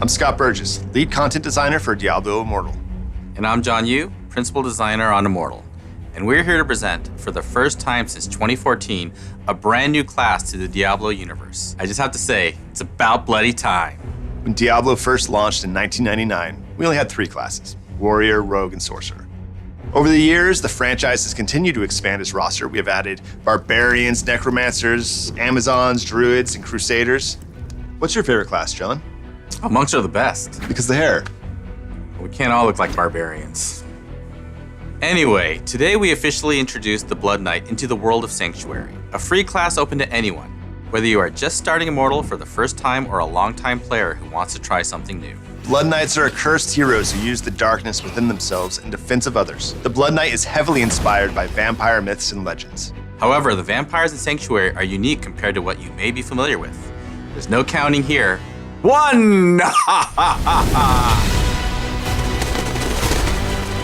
I'm Scott Burgess, lead content designer for Diablo Immortal. And I'm John Yu, principal designer on Immortal. And we're here to present, for the first time since 2014, a brand new class to the Diablo universe. I just have to say, it's about bloody time. When Diablo first launched in 1999, we only had 3 classes: Warrior, Rogue, and Sorcerer. Over the years, the franchise has continued to expand its roster. We have added Barbarians, Necromancers, Amazons, Druids, and Crusaders. What's your favorite class, John? Oh, monks are the best. Because the hair. We can't all look like barbarians. Anyway, today we officially introduced the Blood Knight into the world of Sanctuary, a free class open to anyone, whether you are just starting Immortal for the first time or a longtime player who wants to try something new. Blood Knights are accursed heroes who use the darkness within themselves in defense of others. The Blood Knight is heavily inspired by vampire myths and legends. However, The vampires in Sanctuary are unique compared to what you may be familiar with. There's no counting here. 1!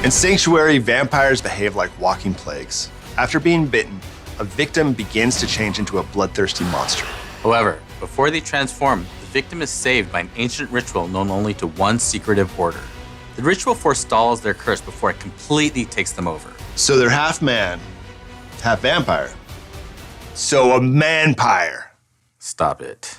in Sanctuary, vampires behave like walking plagues. After being bitten, a victim begins to change into a bloodthirsty monster. However, before they transform, the victim is saved by an ancient ritual known only to one secretive order. The ritual forestalls their curse before it completely takes them over. So they're half man, half vampire. So a manpire. Stop it.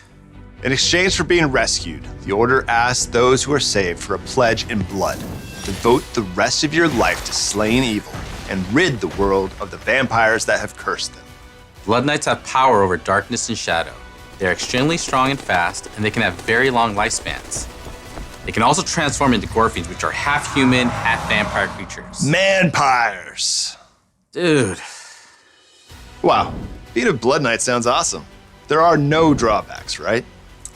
In exchange for being rescued, the Order asks those who are saved for a pledge in blood. Devote the rest of your life to slaying evil and rid the world of the vampires that have cursed them. Blood Knights have power over darkness and shadow. They are extremely strong and fast, and they can have very long lifespans. They can also transform into Gorfiends, which are half human, half vampire creatures. Manpires. Dude. Wow, being a Blood Knight sounds awesome. There are no drawbacks, right?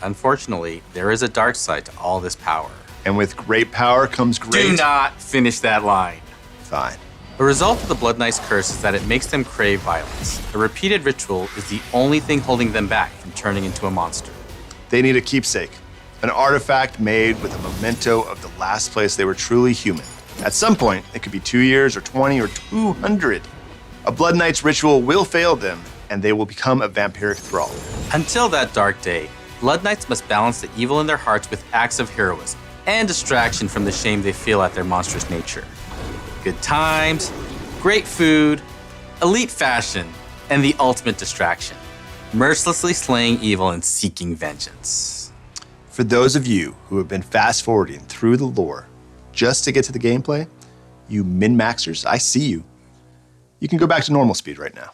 Unfortunately, there is a dark side to all this power. And with great power comes great... Do not finish that line. Fine. The result of the Blood Knight's curse is that it makes them crave violence. A repeated ritual is the only thing holding them back from turning into a monster. They need a keepsake, an artifact made with a memento of the last place they were truly human. At some point, it could be 2 years or 20 or 200. A Blood Knight's ritual will fail them, and they will become a vampiric thrall. Until that dark day, Blood Knights must balance the evil in their hearts with acts of heroism and distraction from the shame they feel at their monstrous nature. Good times, great food, elite fashion, and the ultimate distraction, mercilessly slaying evil and seeking vengeance. For those of you who have been fast-forwarding through the lore just to get to the gameplay, you min-maxers, I see you. You can go back to normal speed right now.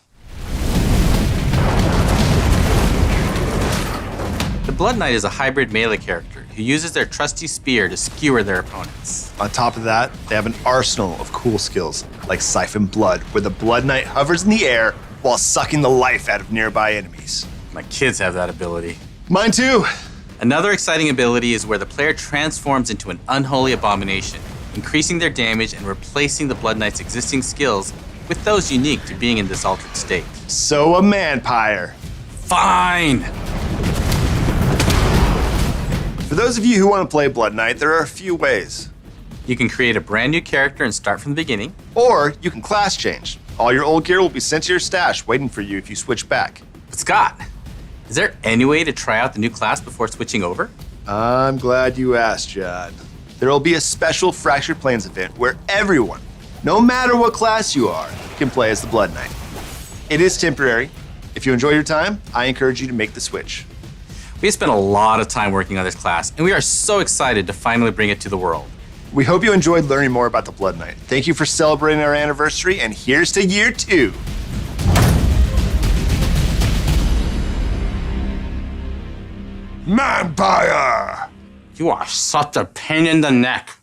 The Blood Knight is a hybrid melee character who uses their trusty spear to skewer their opponents. On top of that, they have an arsenal of cool skills, like Siphon Blood, where the Blood Knight hovers in the air while sucking the life out of nearby enemies. My kids have that ability. Mine too! Another exciting ability is where the player transforms into an unholy abomination, increasing their damage and replacing the Blood Knight's existing skills with those unique to being in this altered state. So a manpire. Fine! For those of you who want to play Blood Knight, there are a few ways. You can create a brand new character and start from the beginning. Or you can class change. All your old gear will be sent to your stash, waiting for you if you switch back. But Scott, is there any way to try out the new class before switching over? I'm glad you asked, John. There will be a special Fractured Planes event where everyone, no matter what class you are, can play as the Blood Knight. It is temporary. If you enjoy your time, I encourage you to make the switch. We have spent a lot of time working on this class, and we are so excited to finally bring it to the world. We hope you enjoyed learning more about the Blood Knight. Thank you for celebrating our anniversary, and here's to year 2. Manpire! You are such a pain in the neck.